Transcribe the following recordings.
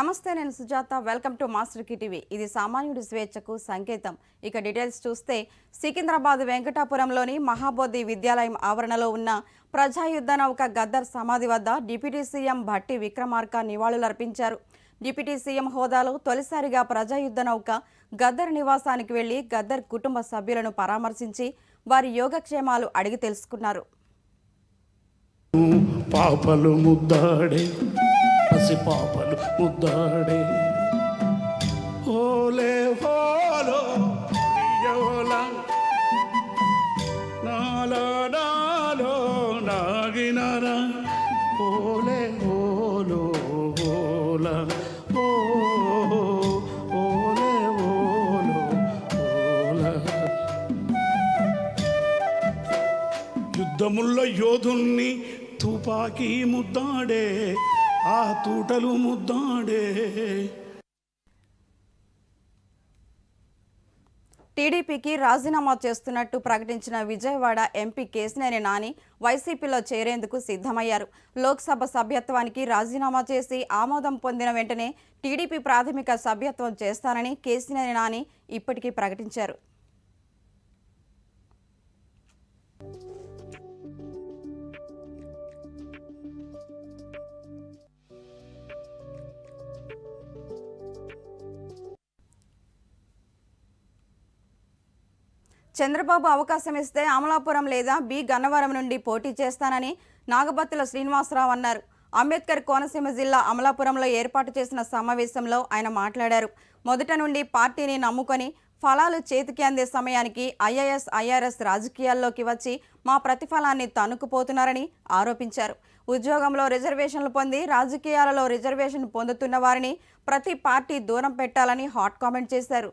నమస్తే, నేను Sujatha. Welcome to master TV. ఇది సామాన్యుడి స్వేచ్ఛకు సంకేతం. ఇక డీటెయిల్స్ చూస్తే, సికింద్రాబాద్ వెంకటాపురంలోని మహాబోధి విద్యాలయం ఆవరణలో ఉన్న ప్రజాయుద్ధ నౌక గద్దర్ సమాధి వద్ద డిప్యూటీ సీఎం భట్టి విక్రమార్క నివాళులర్పించారు. డిప్యూటీ సీఎం హోదాలో తొలిసారిగా ప్రజాయుద్ధ నౌక గద్దర్ నివాసానికి వెళ్లి గద్దర్ కుటుంబ సభ్యులను పరామర్శించి వారి యోగక్షేమాలు అడిగి తెలుసుకున్నారు. పాపలు ముద్దాడే పసి పాపలు ముద్దాడే ఓలే హోలో యోలా నాలో నాలో నాగినారా ఓలే హోలో ఓలా ఓ ఓలే ఓలో ఓలా. యుద్ధముల్లో యోధుల్ని తుపాకీ ముద్దాడే, ఆ తూటలు ముద్దాడే. టీడీపీకి రాజీనామా చేస్తున్నట్టు ప్రకటించిన విజయవాడ ఎంపీ కేశినేని నాని వైసీపీలో చేరేందుకు సిద్ధమయ్యారు. లోక్సభ సభ్యత్వానికి రాజీనామా చేసి ఆమోదం పొందిన వెంటనే టీడీపీ ప్రాథమిక సభ్యత్వం చేస్తానని కేశినేని నాని ఇప్పటికీ ప్రకటించారు. చంద్రబాబు అవకాశం ఇస్తే అమలాపురం లేదా బి గన్నవరం నుండి పోటీ చేస్తానని నాగబత్తుల శ్రీనివాసరావు అన్నారు. అంబేద్కర్ కోనసీమ జిల్లా అమలాపురంలో ఏర్పాటు చేసిన సమావేశంలో ఆయన మాట్లాడారు. మొదట నుండి పార్టీని నమ్ముకొని ఫలాలు చేతికి అందే సమయానికి ఐఏఎస్ ఐఆర్ఎస్ రాజకీయాల్లోకి వచ్చి మా ప్రతిఫలాన్ని తన్నుకుపోతున్నారని ఆరోపించారు. ఉద్యోగంలో రిజర్వేషన్లు పొంది రాజకీయాలలో రిజర్వేషన్ పొందుతున్న వారిని ప్రతి పార్టీ దూరం పెట్టాలని హాట్ కామెంట్ చేశారు.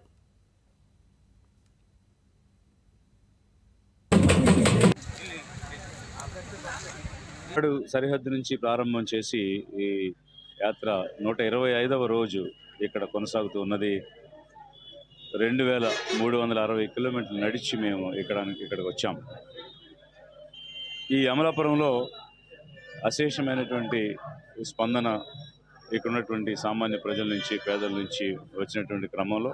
సరిహద్దు నుంచి ప్రారంభం చేసి ఈ యాత్ర 125వ రోజు ఇక్కడ కొనసాగుతూ ఉన్నది. 2360 కిలోమీటర్లు నడిచి మేము ఇక్కడికి వచ్చాం. ఈ అమలాపురంలో అశేషమైనటువంటి స్పందన ఇక్కడ ఉన్నటువంటి సామాన్య ప్రజల నుంచి, పేదల నుంచి వచ్చినటువంటి క్రమంలో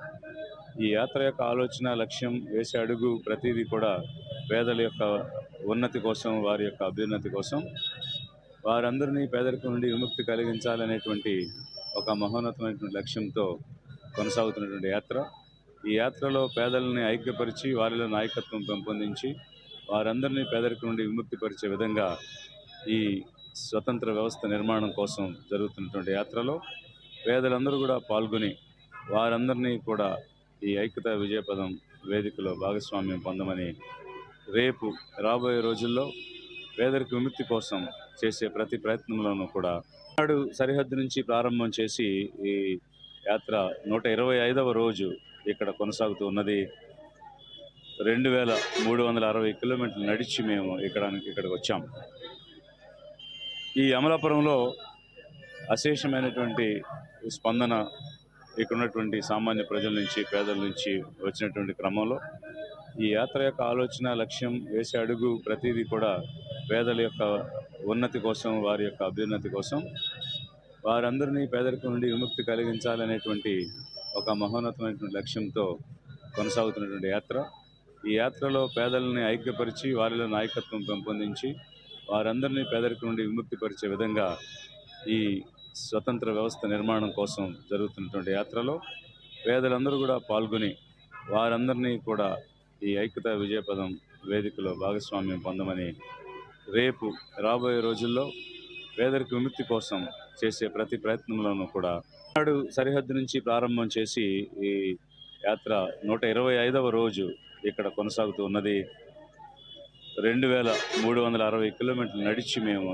ఈ యాత్ర యొక్క ఆలోచన, లక్ష్యం, వేసే అడుగు ప్రతిదీ కూడా పేదల యొక్క ఉన్నతి కోసం, వారి యొక్క అభ్యున్నతి కోసం, వారందరినీ పేదరికం నుండి విముక్తి కలిగించాలనేటువంటి ఒక మహోన్నతమైనటువంటి లక్ష్యంతో కొనసాగుతున్నటువంటి యాత్ర. ఈ యాత్రలో పేదలని ఐక్యపరిచి వారిలో నాయకత్వం పెంపొందించి వారందరినీ పేదరికం నుండి విముక్తి పరిచే విధంగా ఈ స్వతంత్ర వ్యవస్థ నిర్మాణం కోసం జరుగుతున్నటువంటి యాత్రలో పేదలందరూ కూడా పాల్గొని వారందరినీ కూడా ఈ ఐక్యతా విజయపదం వేదికలో భాగస్వామ్యం పొందమని, రేపు రాబోయే రోజుల్లో పేదరిక విముక్తి కోసం చేసే ప్రతి ప్రయత్నంలోనూ కూడా సరిహద్దు నుంచి ప్రారంభం చేసి ఈ యాత్ర 125వ రోజు ఇక్కడ కొనసాగుతూ ఉన్నది. 2360 కిలోమీటర్లు నడిచి మేము ఇక్కడికి వచ్చాం. ఈ అమలాపురంలో అశేషమైనటువంటి స్పందన ఇక్కడ ఉన్నటువంటి సామాన్య ప్రజల నుంచి, పేదల నుంచి వచ్చినటువంటి క్రమంలో ఈ యాత్ర యొక్క ఆలోచన, లక్ష్యం, వేసే అడుగు ప్రతిదీ కూడా పేదల యొక్క ఉన్నతి కోసం, వారి యొక్క అభ్యున్నతి కోసం, వారందరినీ పేదరికం నుండి విముక్తి కలిగించాలనేటువంటి ఒక మహోన్నతమైనటువంటి లక్ష్యంతో కొనసాగుతున్నటువంటి యాత్ర. ఈ యాత్రలో పేదలని ఐక్యపరిచి వారిలో నాయకత్వం పెంపొందించి వారందరినీ పేదరికం నుండి విముక్తి పరిచే విధంగా ఈ స్వతంత్ర వ్యవస్థ నిర్మాణం కోసం జరుగుతున్నటువంటి యాత్రలో పేదలందరూ కూడా పాల్గొని వారందరినీ కూడా ఈ ఐక్యతా విజయపదం వేదికలో భాగస్వామ్యం పొందమని, రేపు రాబోయే రోజుల్లో పేదరిక విముక్తి కోసం చేసే ప్రతి ప్రయత్నంలోనూ కూడా సరిహద్దు నుంచి ప్రారంభం చేసి ఈ యాత్ర 125వ రోజు ఇక్కడ కొనసాగుతూ ఉన్నది. 2360 కిలోమీటర్లు నడిచి మేము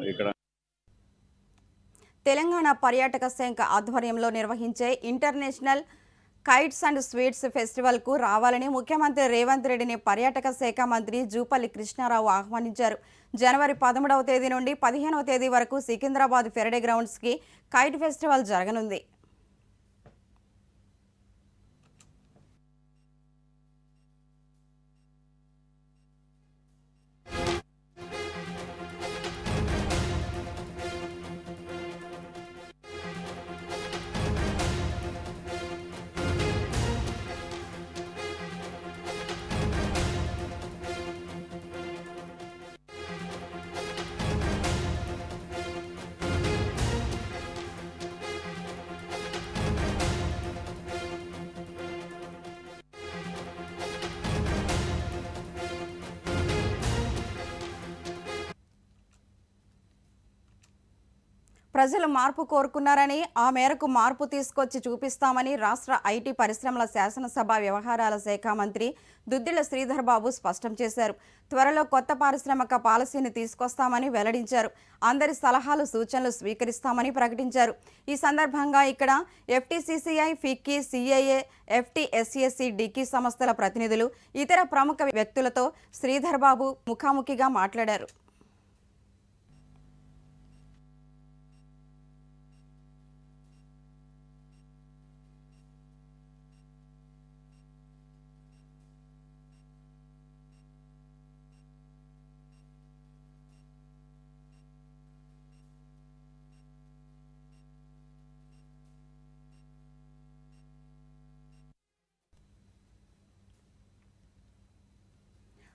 తెలంగాణ పర్యాటక శాఖ ఆధ్వర్యంలో నిర్వహించే ఇంటర్నేషనల్ కైట్స్ అండ్ స్వీట్స్ ఫెస్టివల్కు రావాలని ముఖ్యమంత్రి రేవంత్ రెడ్డిని పర్యాటక శాఖ మంత్రి జూపల్లి కృష్ణారావు ఆహ్వానించారు. జనవరి 13వ తేదీ నుండి 15వ తేదీ వరకు సికింద్రాబాద్ ఫెరడే గ్రౌండ్స్కి కైట్ ఫెస్టివల్ జరగనుంది. ప్రజలు మార్పు కోరుకున్నారని ఆ మేరకు మార్పు తీసుకొచ్చి చూపిస్తామని రాష్ట్ర ఐటీ పరిశ్రమల శాసనసభ వ్యవహారాల శాఖ మంత్రి దుద్దిళ్ల శ్రీధర్ బాబు స్పష్టం చేశారు. త్వరలో కొత్త పారిశ్రామిక పాలసీని తీసుకొస్తామని వెల్లడించారు. అందరి సలహాలు సూచనలు స్వీకరిస్తామని ప్రకటించారు. ఈ సందర్భంగా ఇక్కడ ఎఫ్టీసీసీఐ, ఫిక్కీ, సిఐఏ, ఎఫ్టీఎస్ఎస్సి, డికీ సంస్థల ప్రతినిధులు, ఇతర ప్రముఖ వ్యక్తులతో శ్రీధర్ బాబు ముఖాముఖిగా మాట్లాడారు.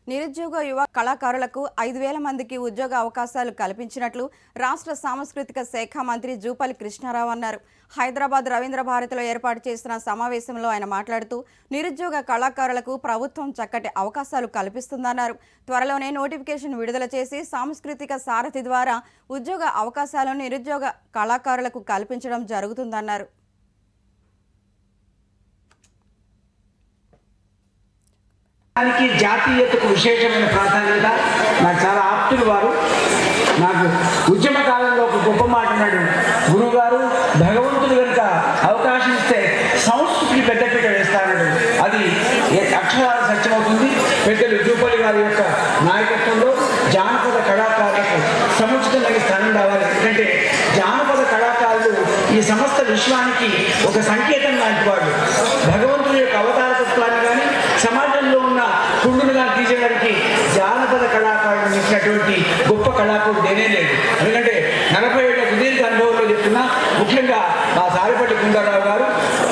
నిరుద్యోగ యువ కళాకారులకు 5,000 మందికి ఉద్యోగ అవకాశాలు కల్పించినట్లు రాష్ట్ర సాంస్కృతిక శాఖ మంత్రి జూపల్లి కృష్ణారావు అన్నారు. హైదరాబాద్ రవీంద్ర భారతిలో ఏర్పాటు చేసిన సమావేశంలో ఆయన మాట్లాడుతూ నిరుద్యోగ కళాకారులకు ప్రభుత్వం చక్కటి అవకాశాలు కల్పిస్తుందన్నారు. త్వరలోనే నోటిఫికేషన్ విడుదల చేసి సాంస్కృతిక సారథి ద్వారా ఉద్యోగ అవకాశాలను నిరుద్యోగ కళాకారులకు కల్పించడం జరుగుతుందన్నారు. దానికి జాతీయతకు విశేషమైన ప్రాధాన్యత. నాకు చాలా ఆప్తులు వారు. నాకు ఉద్యమ కాలంలో ఒక గొప్ప మాట అన్నాడు, గురువుగారు భగవంతుడు కనుక అవకాశం ఇస్తే సంస్కృతికి పెద్దపీట వేస్తానన్నాడు. అది అక్షరాల సత్యమవుతుంది. పెద్దలు జూపల్లి గారి యొక్క నాయకత్వంలో జానపద కళాకారులకు సముచితమైన స్థానం రావాలి. ఎందుకంటే జానపద కళాకారులు ఈ సమస్త విశ్వానికి ఒక సంకేతం లాంటి వాడు. భగవంతుడి యొక్క అవతార తత్వాన్ని కానీ సమాజంలో ఉన్న కుండులుగా తీసేయడానికి జానపద కళాకారులు ఇచ్చినటువంటి గొప్ప కళాకారుడు లేనే లేదు. ఎందుకంటే 40 ఏళ్ల సుదీర్ఘ అనుభవంలో చెప్తున్నా, ముఖ్యంగా మా సారిపల్లి కుండారావు గారు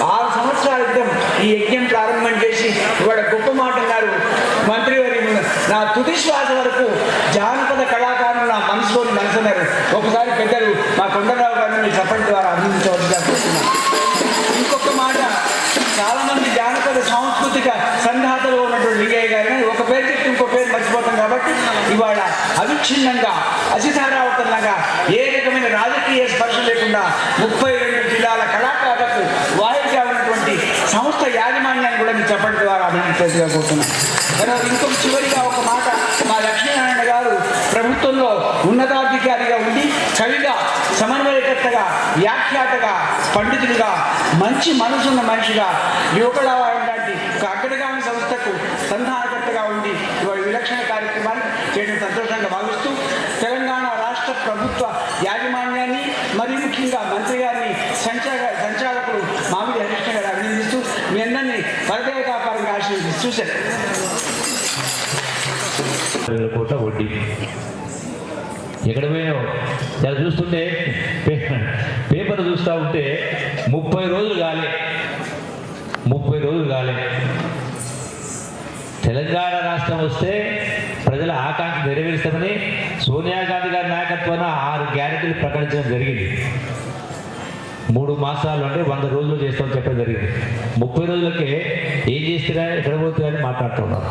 6 సంవత్సరాల క్రితం ఈ యజ్ఞం ప్రారంభం చేసి ఇవాళ గొప్ప మాట అన్నారు, మంత్రివారి నా తుది శ్వాస వరకు జానపద కళాకారులు నా మనసులోని మనసున్నారు. ఒకసారి పెద్దలు మా కొండరావు గారిని చప్పటి ద్వారా అందించవలసిగా కోరుతున్నాను. ఇంకొక మాట, చాలామంది జానపద సాంస్కృతిక సంఘాతలో ఉన్నటువంటి లింగయ్య గారిని ఒక పేరు చెప్తే ఇంకో పేరు మర్చిపోతాం కాబట్టి ఇవాళ అవిచ్ఛిన్నంగా అసిధారావతంగా ఏ రకమైన రాజకీయ స్పర్శ లేకుండా 32 జిల్లాల కళాకారులకు వాయిద్యం ఉన్నటువంటి సంస్థ యాజమాన్యాన్ని కూడా మీ చప్పటి ద్వారా అభినందించేదిగా కోరుతున్నాను. ఇంకొక చివరిగా ఒక మాట, మా లక్ష్మీనారాయణ గారు ప్రభుత్వంలో ఉన్నతాధికారిగా ఉండి కవిగా, సమన్వయకర్తగా, వ్యాఖ్యాతగా, పండితుడిగా, మంచి మనసున్న మనిషిగా, యువకళావాయం లాంటి ఒక అగ్రగామి సంస్థకు సంధానకర్తగా ఉండి ఇవాళ విలక్షణ కార్యక్రమాన్ని చేయడం సంతోషంగా భావిస్తూ తెలంగాణ రాష్ట్ర ప్రభుత్వ యాజమాన్యాన్ని, మరి ముఖ్యంగా మంత్రి గారిని, సంచాలకులు మామిడి హరికృష్ణ గారు అభినందిస్తూ మీ అందరినీ పరదేవతాపారంగా ఆశీర్వదిస్తూ చూశారు. కోట్ల వడ్డీ ఎక్కడ పోయినావు? చాలా చూస్తుంటే పేపర్ చూస్తూ ఉంటే 30 రోజులు కాలే తెలంగాణ రాష్ట్రం వస్తే ప్రజల ఆకాంక్ష నెరవేరుస్తామని సోనియా గాంధీ గారి నాయకత్వాన 6 గ్యారెంటీలు ప్రకటించడం జరిగింది. 3 మాసాలు అంటే 100 రోజులు చేస్తామని చెప్పడం జరిగింది. 30 రోజులకే ఏం చేస్తారా, ఎక్కడ పోతుందా అని మాట్లాడుతున్నారు.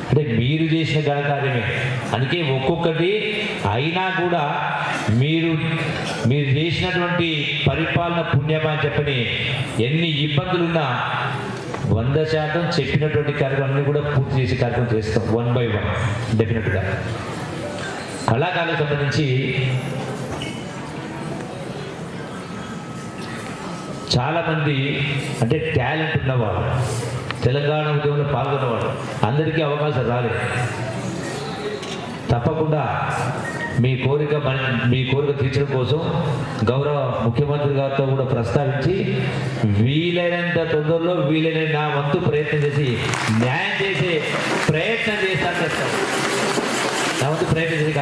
అంటే మీరు చేసిన ఘనకార్యమే. అందుకే ఒక్కొక్కటి అయినా కూడా మీరు చేసినటువంటి పరిపాలన పుణ్యమా అని చెప్పని ఎన్ని ఇబ్బందులున్నా 100% చెప్పినటువంటి కార్యక్రమాన్ని కూడా పూర్తి చేసే కార్యక్రమం చేస్తాం 1 by 1 డెఫినెట్గా. కళాకారులకు సంబంధించి చాలామంది అంటే టాలెంట్ ఉన్నవాళ్ళు, తెలంగాణ ఉద్యమంలో పాల్గొన్నవాడు, అందరికీ అవకాశం రాలేదు. తప్పకుండా మీ కోరిక తీర్చడం కోసం గౌరవ ముఖ్యమంత్రి గారితో కూడా ప్రస్తావించి వీలైనంత తొందరలో వీలైన నా వంతు ప్రయత్నం చేసి న్యాయం చేసే ప్రయత్నం చేస్తాను. నా వంతు ప్రయత్నం చేసి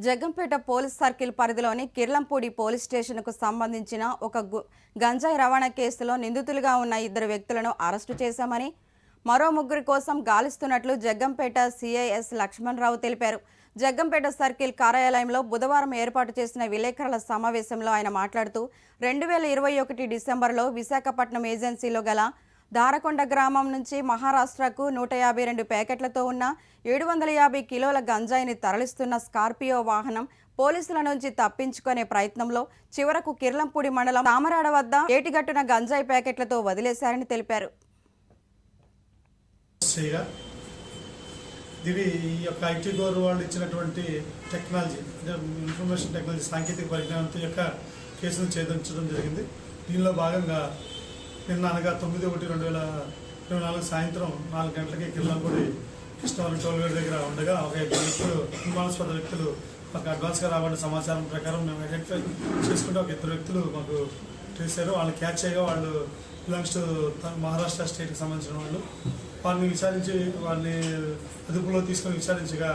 జగ్గంపేట పోలీస్ సర్కిల్ పరిధిలోని కిర్లంపూడి పోలీస్ స్టేషన్కు సంబంధించిన ఒక గంజాయి రవాణా కేసులో నిందితులుగా ఉన్న 2 వ్యక్తులను అరెస్టు చేశామని, మరో 3 కోసం గాలిస్తున్నట్లు జగ్గంపేట సిఐఎస్ లక్ష్మణరావు తెలిపారు. జగ్గంపేట సర్కిల్ కార్యాలయంలో బుధవారం ఏర్పాటు చేసిన విలేకరుల సమావేశంలో ఆయన మాట్లాడుతూ 2021 డిసెంబర్లో విశాఖపట్నం ఏజెన్సీలో గల దారకొండ గ్రామం నుంచి మహారాష్ట్రకు 152 ప్యాకెట్లతో ఉన్న 750 కిలోల గంజాయిని తరలిస్తున్న స్కార్పియో వాహనం పోలీసుల నుంచి తప్పించుకునే ప్రయత్నంలో చివరకు కిర్లంపూడి మండలం తామరాడ వద్ద ఏటిగట్టున గంజాయి ప్యాకెట్లతో వదిలేశారని తెలిపారు. ఇది ఈ యొక్క ఐటీ గోర్ వాళ్ళు ఇచ్చినటువంటి టెక్నాలజీ ఇన్ఫర్మేషన్ టెక్నాలజీ సాంకేతిక పరిజ్ఞానంతో యొక్క కేసును ఛేదించడం జరిగింది. దీనిలో భాగంగా నిన్న అనగా 9/1/2024 సాయంత్రం 4 గంటలకి కిర్లంపూడి కృష్ణవరం టోల్గేట్ దగ్గర ఉండగా ఒక వ్యక్తులు అనుమానాస్పద వ్యక్తులు మాకు అడ్వాన్స్గా రాబడిన సమాచారం ప్రకారం మేము ఐడెంటిఫై చేసుకుంటే ఒక 2 వ్యక్తులు మాకు చేశారు. వాళ్ళు క్యాచ్ చేయగా వాళ్ళు బిలాంగ్స్ టు మహారాష్ట్ర స్టేట్కి సంబంధించిన వాళ్ళు. వాళ్ళని విచారించి వాళ్ళని అదుపులో తీసుకొని విచారించగా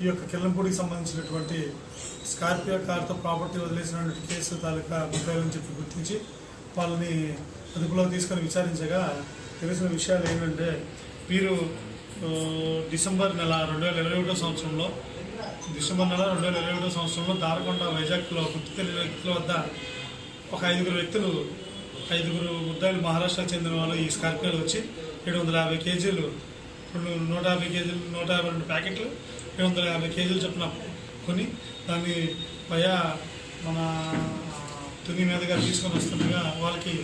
ఈ యొక్క కిర్లంపూడికి సంబంధించినటువంటి స్కార్పియో కార్తో ప్రాపర్టీ వదిలేసినటువంటి కేసు తాలూకా ముద్దాయిలని చెప్పి గుర్తించి వాళ్ళని అదుపులో తీసుకొని విచారించగా తెలిసిన విషయాలు ఏంటంటే వీరు డిసెంబర్ నెల 2021 సంవత్సరంలో దారకొండ వైజాగ్లో గుర్తు తెలియని వ్యక్తుల వద్ద ఒక 5 ముద్దాయిలు మహారాష్ట్రకు చెందిన వాళ్ళు ఈ స్కార్పియోలో వచ్చి 750 కేజీలు 152 ప్యాకెట్లు 750 కేజీలు చొప్పున కొని దాన్ని పైగా మన తుని మీదుగా తీసుకొని వస్తుండగా వాళ్ళకి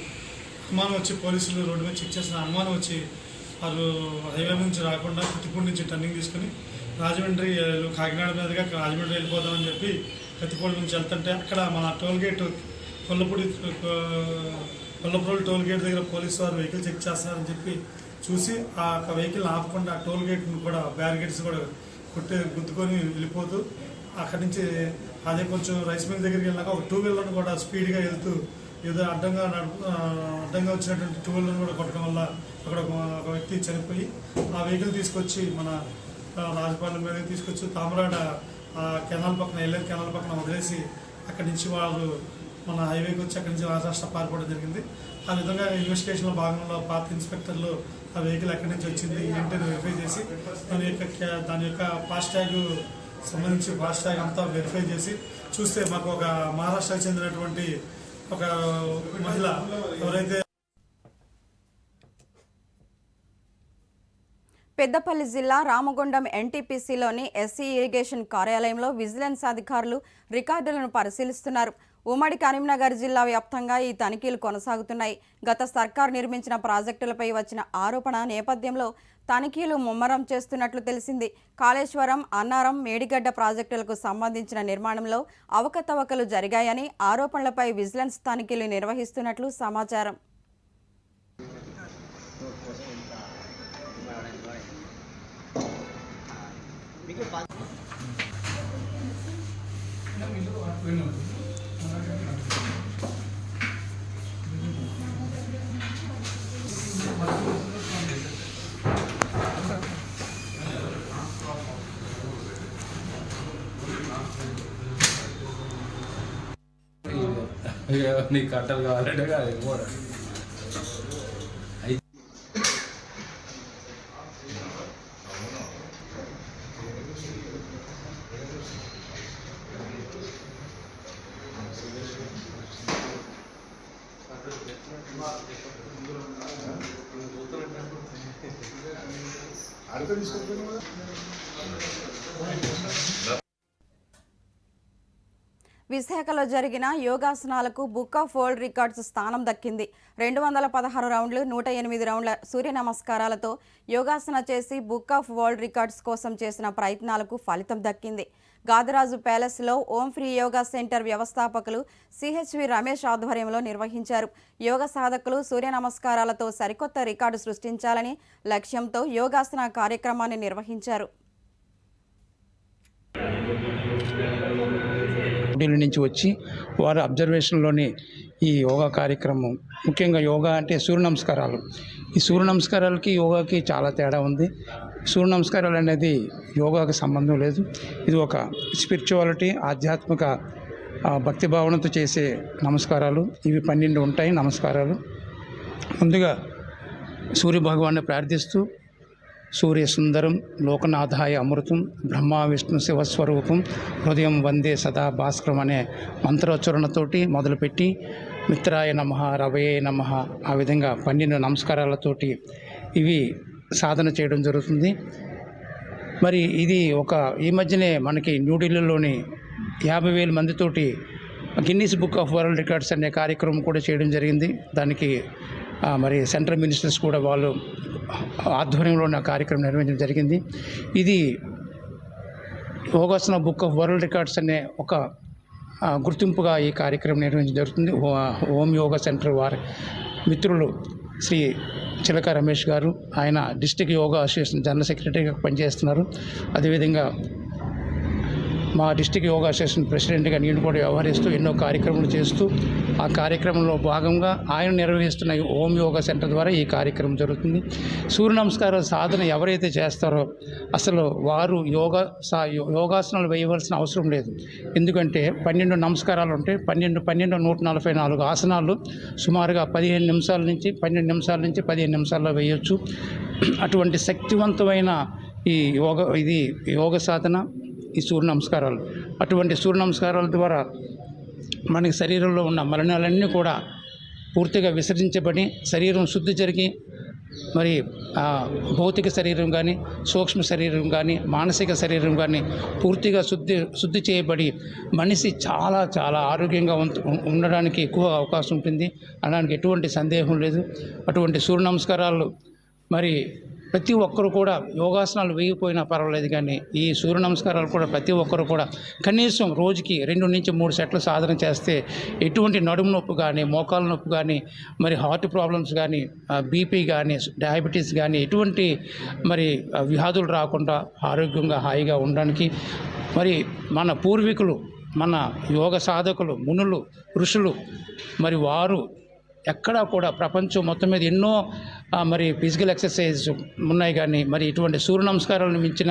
అనుమానం వచ్చి పోలీసులు రోడ్డు మీద చెక్ చేసిన అనుమానం వచ్చి వారు హైవే నుంచి రాకుండా కత్తిపూడి నుంచి టర్నింగ్ తీసుకొని రాజమండ్రి కాకినాడ మీదుగా రాజమండ్రి వెళ్ళిపోదామని చెప్పి కత్తిపూడి నుంచి వెళ్తుంటే అక్కడ మన టోల్గేట్ కొల్లపూడి టోల్గేట్ దగ్గర పోలీసు వారు వెహికల్ చెక్ చేస్తున్నారని చెప్పి చూసి ఆ వెహికల్ ఆపకుండా టోల్గేట్ని కూడా బ్యారిగేట్స్ కూడా గుద్దుకొని వెళ్ళిపోతూ అక్కడి నుంచి అదే కొంచెం రైస్ మిల్ దగ్గరికి వెళ్ళాక ఒక 2 వీలర్ను కూడా స్పీడ్గా వెళ్తూ ఏదో అడ్డంగా వచ్చినటువంటి 2 వీలర్ను కూడా కొట్టడం వల్ల అక్కడ ఒక వ్యక్తి చనిపోయి ఆ వెహికల్ తీసుకొచ్చి మన రాజపాలెం మీద తీసుకొచ్చి తామరాడ కెనాల్ పక్కన ఎల్ఎన్ కెనాల్ పక్కన వదిలేసి అక్కడి నుంచి వాళ్ళు మన హైవేకి వచ్చి అక్కడి నుంచి మహారాష్ట్ర పారిపోవడం జరిగింది. ఆ విధంగా ఇన్వెస్టిగేషన్లో భాగంలో పాత ఇన్స్పెక్టర్లు ఆ వెహికల్ ఎక్కడి నుంచి వచ్చింది ఏంటని వెరిఫై చేసి దాని యొక్క ఫాస్ట్యాగ్ సంబంధించి ఫాస్ట్యాగ్ అంతా వెరిఫై చేసి చూస్తే మాకు ఒక మహారాష్ట్రకు చెందినటువంటి ఒక మహిళ ఎవరైతే పెద్దపల్లి జిల్లా రామగుండం ఎన్టీపీసీలోని ఎస్సీ ఇరిగేషన్ కార్యాలయంలో విజిలెన్స్ అధికారులు రికార్డులను పరిశీలిస్తున్నారు. ఉమ్మడి కరీంనగర్ జిల్లా వ్యాప్తంగా ఈ తనిఖీలు కొనసాగుతున్నాయి. గత సర్కార్ నిర్మించిన ప్రాజెక్టులపై వచ్చిన ఆరోపణ నేపథ్యంలో తనిఖీలు ముమ్మరం చేస్తున్నట్లు తెలిసింది. కాళేశ్వరం, అన్నారం, మేడిగడ్డ ప్రాజెక్టులకు సంబంధించిన నిర్మాణంలో అవకతవకలు జరిగాయని ఆరోపణలపై విజిలెన్స్ తనిఖీలు నిర్వహిస్తున్నట్లు సమాచారం. నీకు కట్టలు కావాలంటే అది కూడా విశాఖలో జరిగిన యోగాసనాలకు బుక్ ఆఫ్ వరల్డ్ రికార్డ్స్ స్థానం దక్కింది. 216 రౌండ్లు, 108 రౌండ్ల సూర్య నమస్కారాలతో యోగాసన చేసి బుక్ ఆఫ్ వరల్డ్ రికార్డ్స్ కోసం చేసిన ప్రయత్నాలకు ఫలితం దక్కింది. గాదరాజు ప్యాలెస్లో ఓం ఫ్రీ యోగా సెంటర్ వ్యవస్థాపకులు సిహెచ్వి రమేష్ ఆధ్వర్యంలో నిర్వహించారు. యోగ సాధకులు సూర్య నమస్కారాలతో సరికొత్త రికార్డు సృష్టించాలని లక్ష్యంతో యోగాసన కార్యక్రమాన్ని నిర్వహించారు. నుంచి వచ్చి వారి అబ్జర్వేషన్లోని ఈ యోగా కార్యక్రమం, ముఖ్యంగా యోగా అంటే సూర్య నమస్కారాలు. ఈ సూర్య నమస్కారాలకి యోగాకి చాలా తేడా ఉంది. సూర్య నమస్కారాలు అనేది యోగాకి సంబంధం లేదు. ఇది ఒక స్పిరిచువాలిటీ, ఆధ్యాత్మిక భక్తి భావనతో చేసే నమస్కారాలు. ఇవి 12 ఉంటాయి నమస్కారాలు. ముందుగా సూర్య భగవాన్ని ప్రార్థిస్తూ సూర్య సుందరం లోకనాథాయ అమృతం బ్రహ్మ విష్ణు శివస్వరూపం హృదయం వందే సదా భాస్కరం అనే మంత్రోచ్చరణతోటి మొదలుపెట్టి మిత్రాయ నమః, రవయే నమః, ఆ విధంగా 12 నమస్కారాలతోటి ఇవి సాధన చేయడం జరుగుతుంది. మరి ఇది ఈ మధ్యనే మనకి న్యూఢిల్లీలోని 50,000 మందితోటి Guinness book of world records అనే కార్యక్రమం కూడా చేయడం జరిగింది. దానికి మరి సెంట్రల్ మినిస్టర్స్ కూడా వాళ్ళు ఆధ్వర్యంలో ఉన్న కార్యక్రమం నిర్వహించడం జరిగింది. ఇది yogasana book of world records అనే ఒక గుర్తింపుగా ఈ కార్యక్రమం నిర్వహించడం జరుగుతుంది. హోమ్ యోగా సెంటర్ వారి మిత్రులు శ్రీ చిలక రమేష్ గారు, ఆయన డిస్ట్రిక్ట్ యోగా అసోసియేషన్ జనరల్ సెక్రటరీగా పనిచేస్తున్నారు. అదేవిధంగా మా డిస్ట్రిక్ట్ యోగా అసోసియేషన్ ప్రెసిడెంట్గా నేను కూడా వ్యవహరిస్తూ ఎన్నో కార్యక్రమాలు చేస్తూ ఆ కార్యక్రమంలో భాగంగా ఆయన నిర్వహిస్తున్న హోమ్ యోగా సెంటర్ ద్వారా ఈ కార్యక్రమం జరుగుతుంది. సూర్య నమస్కార సాధన ఎవరైతే చేస్తారో అసలు వారు యోగాసనాలు వేయవలసిన అవసరం లేదు. ఎందుకంటే 12 నమస్కారాలు ఉంటాయి. 12 144 ఆసనాలు సుమారుగా 15 నిమిషాల నుంచి 15 నిమిషాల్లో వేయొచ్చు. అటువంటి శక్తివంతమైన ఈ యోగ సాధన ఈ సూర్య నమస్కారాలు. అటువంటి సూర్య నమస్కారాల ద్వారా మనకి శరీరంలో ఉన్న మలినాలన్నీ కూడా పూర్తిగా విసర్జించబడి శరీరం శుద్ధి జరిగి మరి భౌతిక శరీరం కానీ, సూక్ష్మ శరీరం కానీ, మానసిక శరీరం కానీ పూర్తిగా శుద్ధి చేయబడి మనిషి చాలా చాలా ఆరోగ్యంగా ఉండడానికి ఎక్కువ అవకాశం ఉంటుంది. అనడానికి ఎటువంటి సందేహం లేదు. అటువంటి సూర్య నమస్కారాలు మరి ప్రతి ఒక్కరు కూడా యోగాసనాలు వేయకపోయినా పర్వాలేదు, కానీ ఈ సూర్య నమస్కారాలు కూడా ప్రతి ఒక్కరు కూడా కనీసం రోజుకి 2 నుంచి 3 సెట్లు సాధన చేస్తే ఎటువంటి నడుము నొప్పి కానీ, మోకాల నొప్పి కానీ, మరి హార్ట్ ప్రాబ్లమ్స్ కానీ, బీపీ కానీ, డయాబెటీస్ కానీ ఎటువంటి మరి వ్యాధులు రాకుండా ఆరోగ్యంగా హాయిగా ఉండడానికి మరి మన పూర్వీకులు, మన యోగ సాధకులు, మునులు, ఋషులు మరి వారు ఎక్కడా కూడా ప్రపంచం మొత్తం మీద ఎన్నో మరి ఫిజికల్ ఎక్సర్సైజ్ ఉన్నాయి, కానీ మరి ఇటువంటి సూర్య నమస్కారాలను మించిన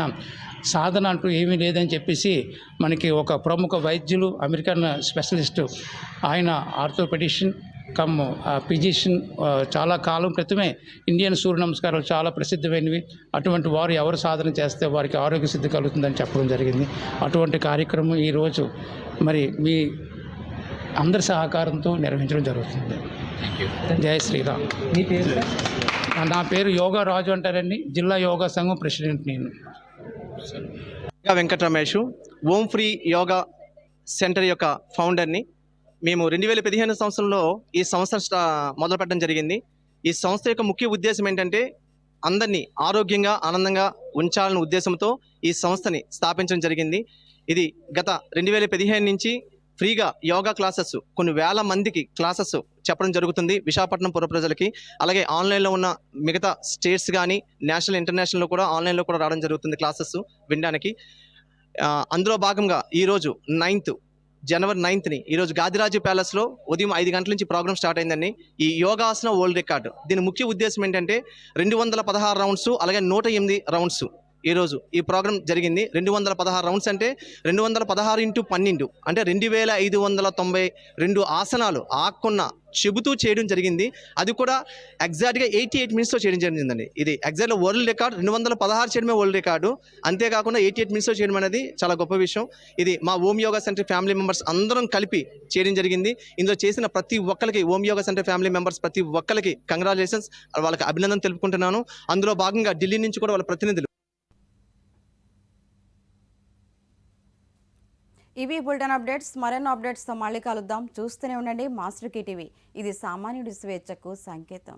సాధన అంటూ ఏమీ లేదని చెప్పేసి మనకి ఒక ప్రముఖ వైద్యులు, అమెరికన్ స్పెషలిస్టు, ఆయన ఆర్థోపెడిషన్ కమ్ ఫిజిషియన్ చాలా కాలం క్రితమే ఇండియన్ సూర్య నమస్కారాలు చాలా ప్రసిద్ధమైనవి. అటువంటి వారు ఎవరు సాధన చేస్తే వారికి ఆరోగ్య సిద్ధి కలుగుతుందని చెప్పడం జరిగింది. అటువంటి కార్యక్రమం ఈరోజు మరి మీ అందరి సహకారంతో నిర్వహించడం జరుగుతుంది. జై శ్రీరామ్. మీ పేరు? నా పేరు యోగా రాజు అంటారండి. జిల్లా యోగా సంఘం ప్రెసిడెంట్ నేను. వెంకట రమేష్, ఓం ఫ్రీ యోగా సెంటర్ యొక్క ఫౌండర్ని. మేము 2015 సంవత్సరంలో ఈ సంస్థ మొదలుపెట్టడం జరిగింది. ఈ సంస్థ యొక్క ముఖ్య ఉద్దేశం ఏంటంటే అందరినీ ఆరోగ్యంగా ఆనందంగా ఉంచాలనే ఉద్దేశంతో ఈ సంస్థని స్థాపించడం జరిగింది. ఇది గత 2015 నుంచి ఫ్రీగా యోగా క్లాసెస్ కొన్ని వేల మందికి క్లాసెస్ చెప్పడం జరుగుతుంది విశాఖపట్నం పుర ప్రజలకి. అలాగే ఆన్లైన్లో ఉన్న మిగతా స్టేట్స్ కానీ నేషనల్ ఇంటర్నేషనల్లో కూడా ఆన్లైన్లో కూడా రావడం జరుగుతుంది క్లాసెస్ వినడానికి. అందులో భాగంగా ఈరోజు జనవరి 9ని ఈరోజు గాదిరాజు ప్యాలెస్లో ఉదయం 5 గంటల నుంచి ప్రోగ్రామ్ స్టార్ట్ అయిందండి. ఈ యోగాసన వరల్డ్ రికార్డు, దీని ముఖ్య ఉద్దేశం ఏంటంటే 216 రౌండ్స్ అలాగే 108 రౌండ్స్ ఈరోజు ఈ ప్రోగ్రామ్ జరిగింది. 216 రౌండ్స్ అంటే 216 × 12 అంటే 2592 ఆసనాలు ఆకుండా చెబుతూ చేయడం జరిగింది. అది కూడా ఎగ్జాక్ట్గా 88 మినిట్స్లో చేయడం జరిగిందండి. ఇది ఎగ్జాక్ట్గా వరల్డ్ రికార్డ్. 216 చేయడమే వరల్డ్ రికార్డు, అంతేకాకుండా 88 మినిట్స్లో చేయడం అనేది చాలా గొప్ప విషయం. ఇది మా ఓం యోగా సెంటర్ ఫ్యామిలీ మెంబర్స్ అందరం కలిపి చేయడం జరిగింది. ఇందులో చేసిన ప్రతి ఒక్కరికి, ఓం యోగా సెంటర్ ఫ్యామిలీ మెంబర్స్ ప్రతి ఒక్కరికి కంగ్రాచులేషన్స్, వాళ్ళకి అభినందన తెలుపుకుంటున్నాను. అందులో భాగంగా ఢిల్లీ నుంచి కూడా వాళ్ళ ప్రతినిధులు. ఇవి బులెటిన్ అప్డేట్స్. మరెన్నో అప్డేట్స్తో మళ్ళీ కలుద్దాం. చూస్తూనే ఉండండి మాస్టర్ కీ టీవీ. ఇది సామాన్యుడి స్వేచ్ఛకు సంకేతం.